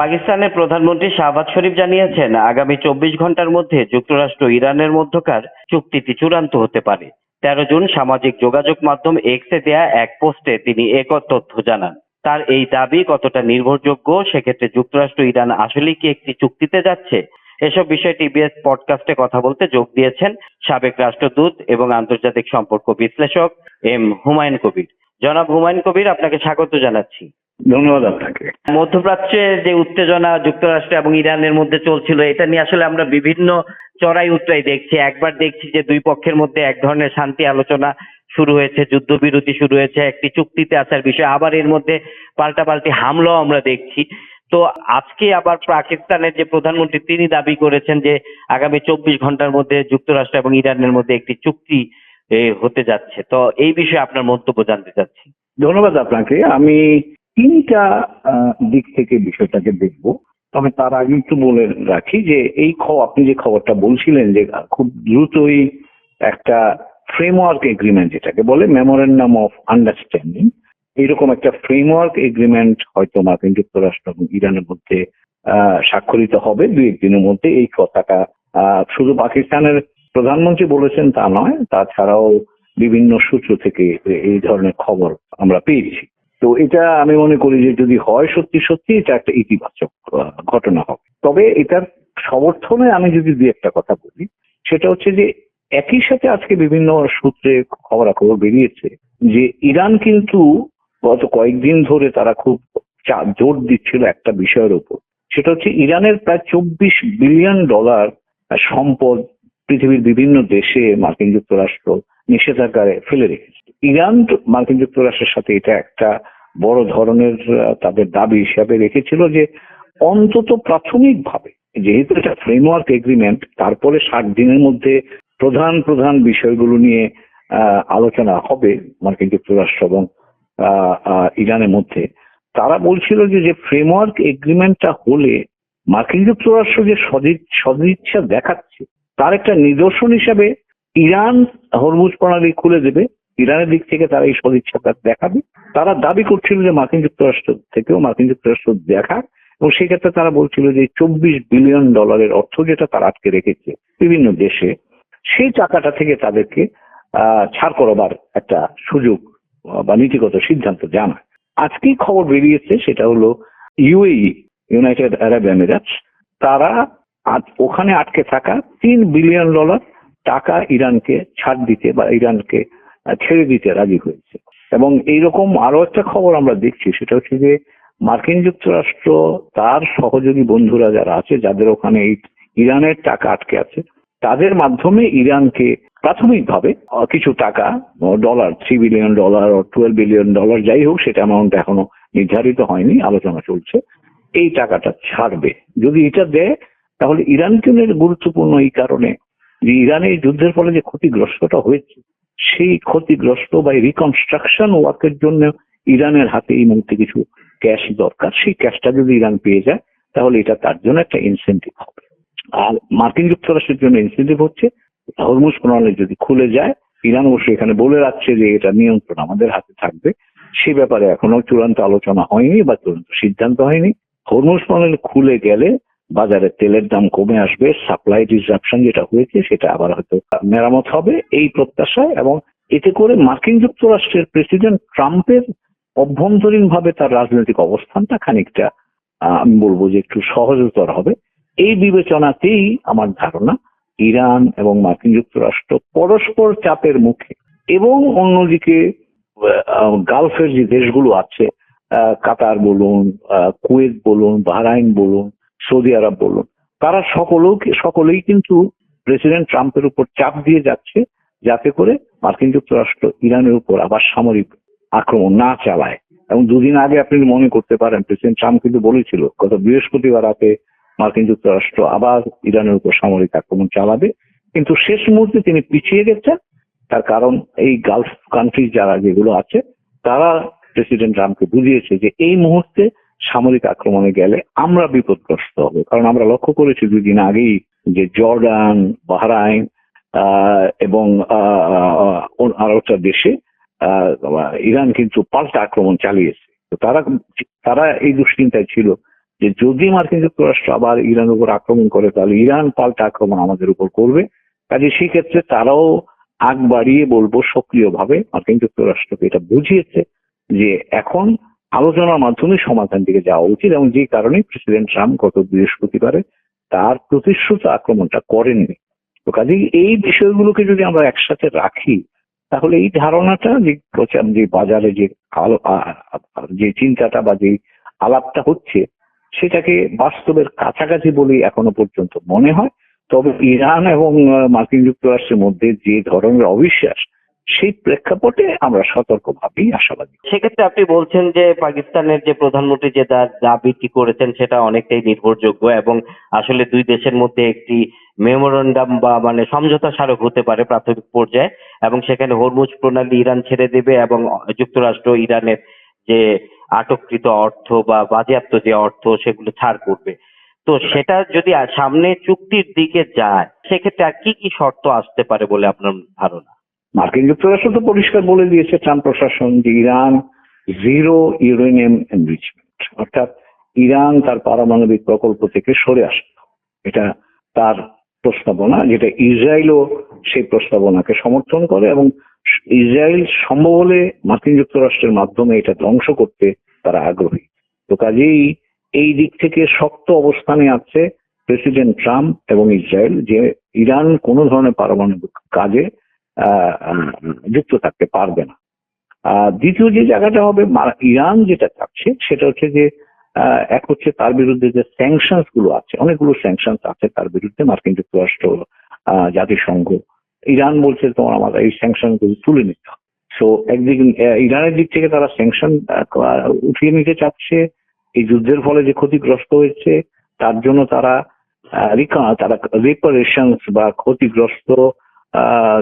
পাকিস্তানের প্রধানমন্ত্রী শাহবাজ শরীফ জানিয়েছেন, আগামী 24 ঘন্টার মধ্যে যুক্তরাষ্ট্র ইরানের মধ্যকার চুক্তিটি চূড়ান্ত হতে পারে। 13 জুন সামাজিক যোগাযোগ মাধ্যম এক্সে দেয়া এক পোস্টে তিনি তথ্য জানান। তার এই দাবি কতটা নির্ভরযোগ্য, সেক্ষেত্রে যুক্তরাষ্ট্র ইরান আসলেই কি একটি চুক্তিতে যাচ্ছে, এসব বিষয়ে টিবিএস পডকাস্টে কথা বলতে যোগ দিয়েছেন সাবেক রাষ্ট্রদূত এবং আন্তর্জাতিক সম্পর্ক বিশ্লেষক হুমায়ুন কবির। জনাব হুমায়ুন কবির, আপনাকে স্বাগত জানাচ্ছি। ধন্যবাদ আপনাকে। মধ্যপ্রাচ্যে যে উত্তেজনা যুক্তরাষ্ট্র এবং ইরানের মধ্যে চলছিল, এটা নিয়ে আসলে আমরা বিভিন্ন চড়াই উতরাই দেখছি। একবার দেখছি যে দুই পক্ষের মধ্যে এক ধরনের শান্তি আলোচনা শুরু হয়েছে, যুদ্ধবিরতি শুরু হয়েছে, একটি চুক্তিতে আসার বিষয়, আবার এর মধ্যে পাল্টাপাল্টি হামলাও আমরা দেখছি। তো আজকে আবার পাকিস্তানের যে প্রধানমন্ত্রী তিনি দাবি করেছেন যে আগামী 24 ঘন্টার মধ্যে যুক্তরাষ্ট্র এবং ইরানের মধ্যে একটি চুক্তি হতে যাচ্ছে। তো এই বিষয়ে আপনার মন্তব্য জানতে চাচ্ছি। ধন্যবাদ আপনাকে। আমি তিনটা দিক থেকে বিষয়টাকে দেখব। তবে তার আগে একটু বলে রাখি যে আপনি যে খবরটা বলছিলেন যে খুব দ্রুতই একটা ফ্রেমওয়ার্ক এগ্রিমেন্ট, যেটাকে বলে মেমোরেন্ডাম অফ আন্ডারস্ট্যান্ডিং, এইরকম একটা ফ্রেমওয়ার্ক এগ্রিমেন্ট হয়তো মার্কিন যুক্তরাষ্ট্র এবং ইরানের মধ্যে স্বাক্ষরিত হবে 2-1 দিনের মধ্যে। এই কথাটা শুধু পাকিস্তানের প্রধানমন্ত্রী বলেছেন তা নয়, তাছাড়াও বিভিন্ন সূত্র থেকে এই ধরনের খবর আমরা পেয়েছি। তো এটা আমি মনে করি যে যদি হয় সত্যি সত্যি এটা একটা ইতিবাচক ঘটনা হবে। তবে এটার সমর্থনে আমি যদি দুই একটা কথা বলি, সেটা হচ্ছে যে একই সাথে আজকে বিভিন্ন সূত্রে খবরাখবর বেরিয়েছে যে ইরান কিন্তু গত কয়েকদিন ধরে তারা খুব জোর দিচ্ছিল একটা বিষয়ের উপর। সেটা হচ্ছে ইরানের প্রায় $24 বিলিয়ন সম্পদ পৃথিবীর বিভিন্ন দেশে মার্কিন যুক্তরাষ্ট্র নিষেধাজ্ঞায় ফেলে রেখেছে। ইরান মার্কিন যুক্তরাষ্ট্রের সাথে এটা একটা বড় ধরনের তাদের দাবি হিসাবে রেখেছিল যে অন্তত প্রাথমিকভাবে, যেহেতু এটা ফ্রেমওয়ার্ক এগ্রিমেন্ট, তারপরে 60 দিনের মধ্যে প্রধান প্রধান বিষয়গুলো নিয়ে আলোচনা হবে মার্কিন যুক্তরাষ্ট্র এবং ইরানের মধ্যে। তারা বলছিল যে ফ্রেমওয়ার্ক এগ্রিমেন্টটা হলে মার্কিন যুক্তরাষ্ট্র যে সদিচ্ছা দেখাচ্ছে তার একটা নিদর্শন হিসাবে ইরান হরমুজ প্রণালী খুলে দেবে। ইরানের দিক থেকে তারা এই সদিচ্ছাটা দেখাবে। তারা দাবি করছিল যে মার্কিন যুক্তরাষ্ট্র দেখা, এবং সেক্ষেত্রে তারা বলছিল যে $24 বিলিয়ন অর্থ যেটা তারা আটকে রেখেছে বিভিন্ন দেশে, সেই টাকাটা থেকে তাদেরকে ছাড় করবার একটা সুযোগ বা নীতিগত সিদ্ধান্ত জানায়। আজকেই খবর বেরিয়েছে, সেটা হলো ইউনাইটেড আরব এমিরেটস, তারা ওখানে আটকে থাকা $3 বিলিয়ন টাকা ইরানকে ছাড় দিতে বা ইরানকে ছেড়ে দিতে রাজি হয়েছে। এবং এইরকম আরো একটা খবর আমরা দেখছি, সেটা হচ্ছে যে মার্কিন যুক্তরাষ্ট্র তার সহযোগী বন্ধুরা যারা আছে, যাদের ওখানে এই ইরানের টাকা আটকে আছে, তাদের মাধ্যমে ইরানকে প্রাথমিকভাবে কিছু টাকা, $3 বিলিয়ন $12 বিলিয়ন, যাই হোক সেটা অ্যামাউন্ট এখনো নির্ধারিত হয়নি, আলোচনা চলছে, এই টাকাটা ছাড়বে। যদি এটা দেয় তাহলে ইরানকে গুরুত্বপূর্ণ এই কারণে যে ইরানের যুদ্ধের ফলে যে ক্ষতিগ্রস্তটা হয়েছে, সেই ক্ষতিগ্রস্ত বা রিকনস্ট্রাকশন ওয়ার্কের জন্য ইরানের হাতে এই মুহূর্তে কিছু ক্যাশ দরকার। সেই ক্যাশটা যদি ইরান পেয়ে যায় তাহলে এটা তার জন্য একটা ইনসেন্টিভ হবে। আর মার্কিন যুক্তরাষ্ট্রের জন্য ইনসেন্টিভ হচ্ছে হরমুজ প্রণালী যদি খুলে যায়। ইরান অবশ্যই এখানে বলে রাখছে যে এটা নিয়ন্ত্রণ আমাদের হাতে থাকবে। সে ব্যাপারে এখনো চূড়ান্ত আলোচনা হয়নি বা চূড়ান্ত সিদ্ধান্ত হয়নি। হরমুজ প্রণালী খুলে গেলে বাজারে তেলের দাম কমে আসবে, সাপ্লাই ডিসরাপশন যেটা হয়েছে সেটা আবার হয়তো মেরামত হবে, এই প্রত্যাশায়। এবং এতে করে মার্কিন যুক্তরাষ্ট্রের প্রেসিডেন্ট ট্রাম্পের অভ্যন্তরীণ ভাবে তার রাজনৈতিক অবস্থানটা খানিকটা আমি বলবো যে একটু সহজতর হবে। এই বিবেচনাতেই আমার ধারণা ইরান এবং মার্কিন যুক্তরাষ্ট্র পরস্পর চাপের মুখে, এবং অন্যদিকে গালফের যে দেশগুলো আছে, কাতার বলুন, কুয়েত বলুন, বাহরাইন বলুন, সৌদি আরব বলুন, তারা সকলেই কিন্তু প্রেসিডেন্ট ট্রাম্পের উপর চাপ দিয়ে যাচ্ছে যাতে করে মার্কিন যুক্তরাষ্ট্র ইরানের উপর আবার সামরিক আক্রমণ না চালায়। এবং দুদিন আগে আপনি মনে করতে পারেন প্রেসিডেন্ট ট্রাম্প কিন্তু বলেছিল গত বৃহস্পতিবার রাতে মার্কিন যুক্তরাষ্ট্র আবার ইরানের উপর সামরিক আক্রমণ চালাবে, কিন্তু শেষ মুহূর্তে তিনি পিছিয়ে গেছেন। তার কারণ এই গালফ কান্ট্রি যারা যেগুলো আছে তারা প্রেসিডেন্ট ট্রাম্পকে বুঝিয়েছে যে এই মুহূর্তে সামরিক আক্রমণে গেলে আমরা বিপদগ্রস্ত হব। কারণ আমরা লক্ষ্য করেছি 2 দিন আগেই যে জর্ডান, বাহরাইন এবং আরো একটা দেশে ইরান কিন্তু পাল্টা আক্রমণ চালিয়েছে। তো তারা এই দুশ্চিন্তায় ছিল যে যদি মার্কিন যুক্তরাষ্ট্র আবার ইরানের উপর আক্রমণ করে তাহলে ইরান পাল্টা আক্রমণ আমাদের উপর করবে। কাজে সেই ক্ষেত্রে তারাও আগ বাড়িয়ে বলবো সক্রিয়ভাবে মার্কিন যুক্তরাষ্ট্রকে এটা বুঝিয়েছে যে এখন আলোচনার মাধ্যমে সমাধান দিকে যাওয়া উচিত, এবং যে কারণে প্রেসিডেন্ট ট্রাম্প গত বৃহস্পতিবারে তার প্রতিশ্রুত আক্রমণটা করেননি। তো কাজেই এই বিষয়গুলোকে যদি আমরা একসাথে রাখি তাহলে এই ধারণাটা যে বাজারে যে চিন্তাটা বা যে আলাপটা হচ্ছে সেটাকে বাস্তবের কাছাকাছি বলেই এখনো পর্যন্ত মনে হয়। তবে ইরান এবং মার্কিন যুক্তরাষ্ট্রের মধ্যে যে ধরনের অবিশ্বাস, সেই প্রেক্ষাপটে আমরা সতর্কভাবেই আশাবাদী। সেক্ষেত্রে আপনি বলছেন যে পাকিস্তানের যে প্রধানমন্ত্রী যে দাবিটি করেছেন সেটা অনেকটাই নির্ভরযোগ্য এবং আসলে দুই দেশের মধ্যে একটি মেমোরেন্ডাম বা মানে সমঝোতা স্মারক হতে পারে প্রাথমিক পর্যায়ে, এবং সেখানে হরমুজ প্রণালী ইরান ছেড়ে দেবে এবং যুক্তরাষ্ট্র ইরানের যে আটককৃত অর্থ বা বাজেয়াপ্ত যে অর্থ সেগুলো ছাড় করবে। তো সেটা যদি সামনে চুক্তির দিকে যায় সেক্ষেত্রে আর কি কি শর্ত আসতে পারে বলে আপনার ধারণা? মার্কিন যুক্তরাষ্ট্র তো পরিষ্কার বলে দিয়েছে ট্রাম্প প্রশাসন যে ইরান জিরো ইউরেনিয়াম এনরিচমেন্ট, অর্থাৎ ইরান তার পারমাণবিক প্রকল্প থেকে সরে আসবে। এটা তার প্রস্তাবনা, যেটা ইসরায়েলও সেই প্রস্তাবনাকে সমর্থন করে, এবং ইসরায়েল সম্ভব হলে মার্কিন যুক্তরাষ্ট্রের মাধ্যমে এটা ধ্বংস করতে তারা আগ্রহী। তো কাজেই এই দিক থেকে শক্ত অবস্থানে আছে প্রেসিডেন্ট ট্রাম্প এবং ইসরায়েল যে ইরান কোনো ধরনের পারমাণবিক কাজে যুক্ত থাকতে পারবে না। দ্বিতীয় যে জায়গাটা হবে, ইরান যেটা চাচ্ছে সেটা হচ্ছে যে এক হচ্ছে তার বিরুদ্ধে যে স্যাংশনস গুলো আছে, অনেকগুলো স্যাংশনস আছে তার বিরুদ্ধে, মার্কিন যুক্তরাষ্ট্র, জাতিসংঘ। ইরান বলছে তোমার আমার এই স্যাংশন গুলো তুলে নিতে হবে। সো একদিকে ইরানের দিক থেকে তারা স্যাংশন উঠিয়ে নিতে চাচ্ছে, এই যুদ্ধের ফলে যে ক্ষতিগ্রস্ত হয়েছে তার জন্য তারা রিপারেশনস বা ক্ষতিগ্রস্ত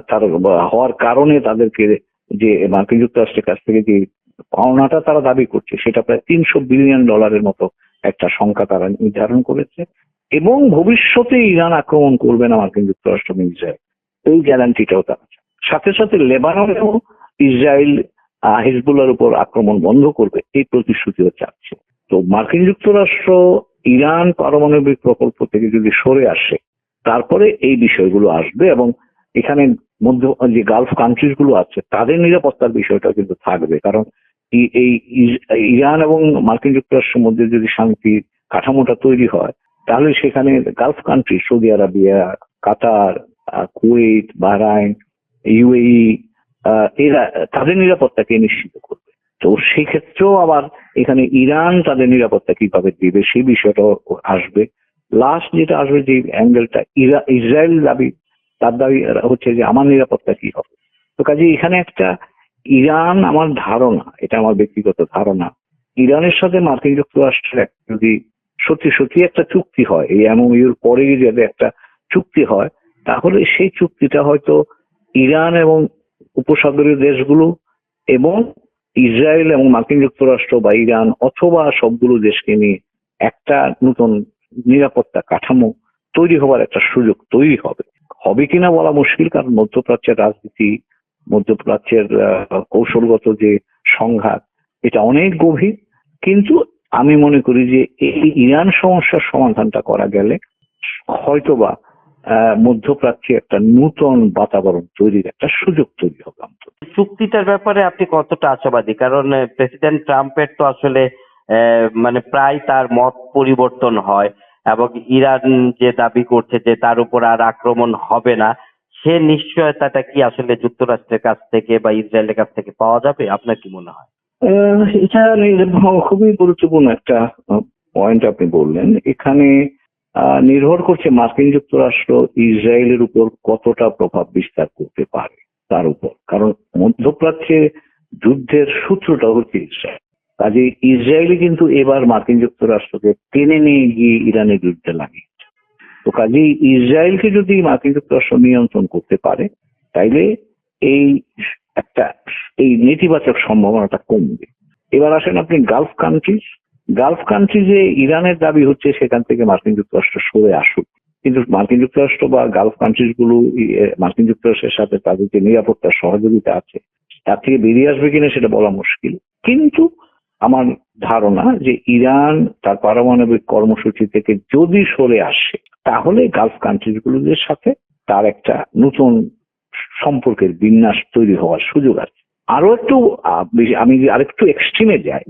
তার হওয়ার কারণে তাদেরকে যে মার্কিন যুক্তরাষ্ট্রের কাছ থেকে যে পাওনাটা তারা দাবি করছে সেটা প্রায় $300 বিলিয়ন মতো একটা সংখ্যা তারা নির্ধারণ করেছে, এবং ভবিষ্যতে ইরান আক্রমণ করবে না মার্কিন যুক্তরাষ্ট্র এবং ইসরায়েল, এই গ্যারান্টিটাও তারা। সাথে সাথে লেবাননেও ইসরায়েল হিজবুল্লাহর উপর আক্রমণ বন্ধ করবে এই প্রতিশ্রুতিও চাচ্ছে। তো মার্কিন যুক্তরাষ্ট্র ইরান পারমাণবিক প্রকল্প থেকে যদি সরে আসে তারপরে এই বিষয়গুলো আসবে, এবং এখানে মধ্য যে গালফ কান্ট্রিজ গুলো আছে তাদের নিরাপত্তার বিষয়টা কিন্তু থাকবে। কারণ এই ইরান এবং মার্কিন যুক্তরাষ্ট্রের মধ্যে যদি শান্তি কাঠামোটা তৈরি হয় তাহলে সেখানে গালফ কান্ট্রি, সৌদি আরবিয়া, কাতার, কুয়েত, বাহরাইন, ইউএই, এরা তাদের নিরাপত্তাকে নিশ্চিত করবে। তো সেই ক্ষেত্রেও আবার এখানে ইরান তাদের নিরাপত্তা কিভাবে দিবে সেই বিষয়টাও আসবে। লাস্ট যেটা আসবে যে অ্যাঙ্গেলটা, ইসরায়েল তার দাবি হচ্ছে যে আমার নিরাপত্তা কি হবে। তো কাজে এখানে একটা ইরান, আমার ধারণা, এটা আমার ব্যক্তিগত ধারণা, ইরানের সাথে মার্কিন যুক্তরাষ্ট্রের যদি সত্যি একটা চুক্তি হয়, এই এমওইউর পরে যদি একটা চুক্তি হয় তাহলে সেই চুক্তিটা হয়তো ইরান এবং উপসাগরীয় দেশগুলো এবং ইসরায়েল এবং মার্কিন যুক্তরাষ্ট্র বা ইরান অথবা সবগুলো দেশকে নিয়ে একটা নতুন নিরাপত্তা কাঠামো তৈরি হওয়ার একটা সুযোগ তৈরি হবে কিনা বলা মুশকিল, কারণ মধ্যপ্রাচ্যের রাজনীতি, মধ্যপ্রাচ্যের কৌশলগত যে সংঘাত এটা অনেক গভীর। কিন্তু আমি মনে করি যে এই ইরান সমস্যার সমাধানটা করা গেলে হয়তোবা মধ্যপ্রাচ্যে একটা নতুন বাতাবরণ তৈরির একটা সুযোগ তৈরি হবে। চুক্তিটার ব্যাপারে আপনি কতটা আশাবাদী? কারণ প্রেসিডেন্ট ট্রাম্পের তো আসলে মানে প্রায় তার মত পরিবর্তন হয়, এবং ইরান যে দাবি করছে যে তার উপর আর আক্রমণ হবে না, সে নিশ্চয়তাটা কি আসলে যুক্তরাষ্ট্রের কাছ থেকে বা ইসরায়েলের কাছ থেকে পাওয়া যাবে? আপনার কি মনে হয়? এটা খুবই গুরুত্বপূর্ণ একটা পয়েন্ট আপনি বললেন। এখানে নির্ভর করছে মার্কিন যুক্তরাষ্ট্র ইসরায়েলের উপর কতটা প্রভাব বিস্তার করতে পারে তার উপর, কারণ মধ্যপ্রাচ্যে যুদ্ধের সূত্রটা হচ্ছে ইসরায়েল। কাজে ইসরায়েলই কিন্তু এবার মার্কিন যুক্তরাষ্ট্রকে টেনে নিয়ে গিয়ে ইরানের বিরুদ্ধে লাগিয়েছে। তো কাজেই ইসরায়েলকে যদি মার্কিন যুক্তরাষ্ট্র নিয়ন্ত্রণ করতে পারে তাইলে এই নেতিবাচক সম্ভাবনাটা কমবে। এবার আসেন আপনি গালফ কান্ট্রিজে ইরানের দাবি হচ্ছে সেখান থেকে মার্কিন যুক্তরাষ্ট্র সরে আসুক, কিন্তু মার্কিন যুক্তরাষ্ট্র বা গালফ কান্ট্রিজ গুলো মার্কিন যুক্তরাষ্ট্রের সাথে তাদের যে নিরাপত্তার সহযোগিতা আছে তার থেকে বেরিয়ে আসবে কিনা সেটা বলা মুশকিল। কিন্তু আমার ধারণা যে ইরান তার পারমাণবিক কর্মসূচি থেকে যদি সরে আসে তাহলে গালফ কান্ট্রিগুলোর সাথে তার একটা নতুন সম্পর্কের বিন্যাস তৈরি হওয়ার সুযোগ আছে। আরো একটু আমি যদি আরেকটু এক্সট্রিমে যাই,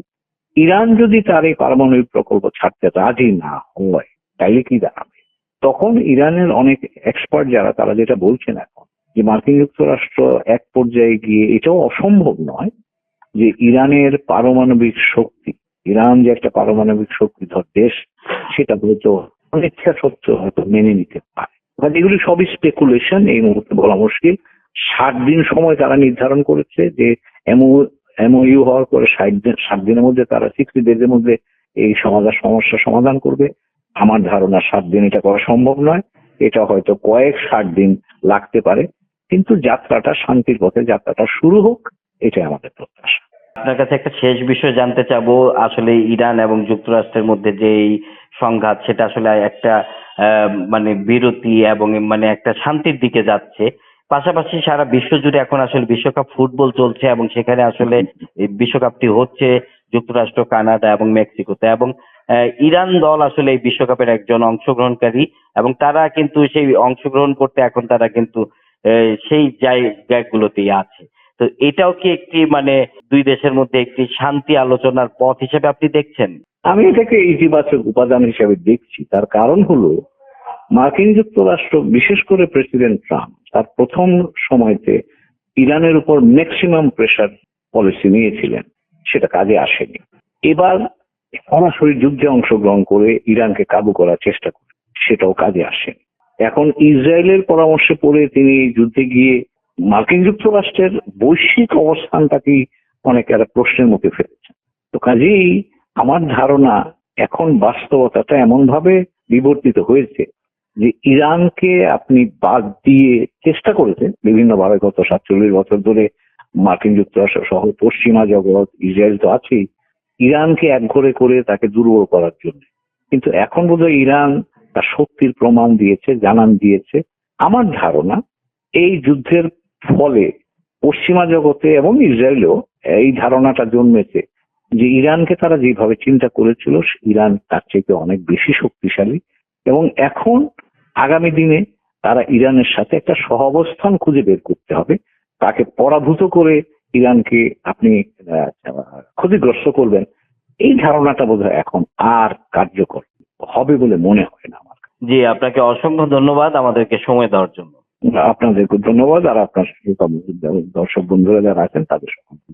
ইরান যদি তার এই পারমাণবিক প্রকল্প ছাড়তে রাজি না হয় তাইলে কি দাঁড়াবে? তখন ইরানের অনেক এক্সপার্ট যারা তারা যেটা বলছেন এখন যে মার্কিন যুক্তরাষ্ট্র এক পর্যায়ে গিয়ে এটাও অসম্ভব নয় যে ইরানের পারমাণবিক শক্তি, ইরান যে একটা পারমাণবিক শক্তিধর দেশ সেটা হয়তো অনিচ্ছা সত্ত্বেও হয়তো মেনে নিতে পারে। এগুলি সবই স্পেকুলেশন, এই মুহূর্তে বলা মুশকিল। 60 দিন সময় তারা নির্ধারণ করেছে যে এমওইউ হওয়ার পরে 60 দিনের মধ্যে তারা 60 ডেজের মধ্যে এই সমস্যা সমাধান করবে। আমার ধারণা 7 দিন এটা করা সম্ভব নয়, এটা হয়তো 60 দিন লাগতে পারে, কিন্তু যাত্রাটা শান্তির পথে যাত্রাটা শুরু হোক, এটাই আমাদের প্রত্যাশা। আপনার কাছে একটা শেষ বিষয় জানতে চাবো, আসলে ইরান এবং যুক্তরাষ্ট্রের মধ্যে যে এই সংঘাত সেটা আসলে একটা মানে বিরতি এবং মানে একটা শান্তির দিকে যাচ্ছে, পাশাপাশি সারা বিশ্ব জুড়ে এখন আসলে বিশ্বকাপ ফুটবল চলছে এবং সেখানে আসলে এই বিশ্বকাপটি হচ্ছে যুক্তরাষ্ট্র, কানাডা এবং মেক্সিকোতে, এবং ইরান দল আসলে এই বিশ্বকাপের একজন অংশগ্রহণকারী এবং তারা কিন্তু সেই অংশগ্রহণ করতে এখন তারা কিন্তু সেই জায়গাগুলোতেই আছে। তো এটাও কি একটি মানে দুই দেশের মধ্যে একটি শান্তি আলোচনার পথ হিসেবে আপনি দেখছেন? আমি এটাকে ইতিবাচক উপাদান হিসেবে দেখছি। তার কারণ হলো মার্কিন যুক্তরাষ্ট্র, বিশেষ করে প্রেসিডেন্ট ট্রাম্প তার প্রথম সময়তে ইরানের উপর ম্যাক্সিমাম প্রেসার পলিসি নিয়েছিলেন, সেটা কাজে আসেনি। এবার সরাসরি যুদ্ধে অংশগ্রহণ করে ইরানকে কাবু করার চেষ্টা করে, সেটাও কাজে আসেনি। এখন ইসরায়েলের পরামর্শে পড়ে তিনি যুদ্ধে গিয়ে মার্কিন যুক্তরাষ্ট্রের বৈশ্বিক অবস্থানটাকে অনেক একটা প্রশ্নের মুখে ফেলেছেন। তো কাজেই আমার ধারণা এখন বাস্তবতাটা এমন ভাবে বিবর্তিত হয়েছে যে ইরানকে আপনি বাদ দিয়ে চেষ্টা করেছেন বিভিন্নভাবে গত 47 বছর ধরে মার্কিন যুক্তরাষ্ট্র সহ পশ্চিমা জগৎ, ইসরায়েল তো আছেই, ইরানকে একঘরে করে তাকে দুর্বল করার জন্য। কিন্তু এখন বোধহয় ইরান তার শক্তির প্রমাণ দিয়েছে, জানান দিয়েছে। আমার ধারণা এই যুদ্ধের ফলে পশ্চিমা জগতে এবং ইসরায়েলেও এই ধারণাটা জন্মেছে যে ইরানকে তারা যেভাবে চিন্তা করেছিল ইরান তার চেয়ে অনেক বেশি শক্তিশালী, এবং এখন আগামী দিনে তারা ইরানের সাথে একটা সহাবস্থান খুঁজে বের করতে হবে। তাকে পরাভূত করে ইরানকে আপনি ক্ষতিগ্রস্ত করবেন, এই ধারণাটা বোধহয় এখন আর কার্যকর হবে বলে মনে হয় না আমার। জি, আপনাকে অসংখ্য ধন্যবাদ আমাদেরকে সময় দেওয়ার জন্য। আপনাদেরকে ধন্যবাদ, আর আপনার দর্শক বন্ধুরা যারা আছেন তাদের সকলকে।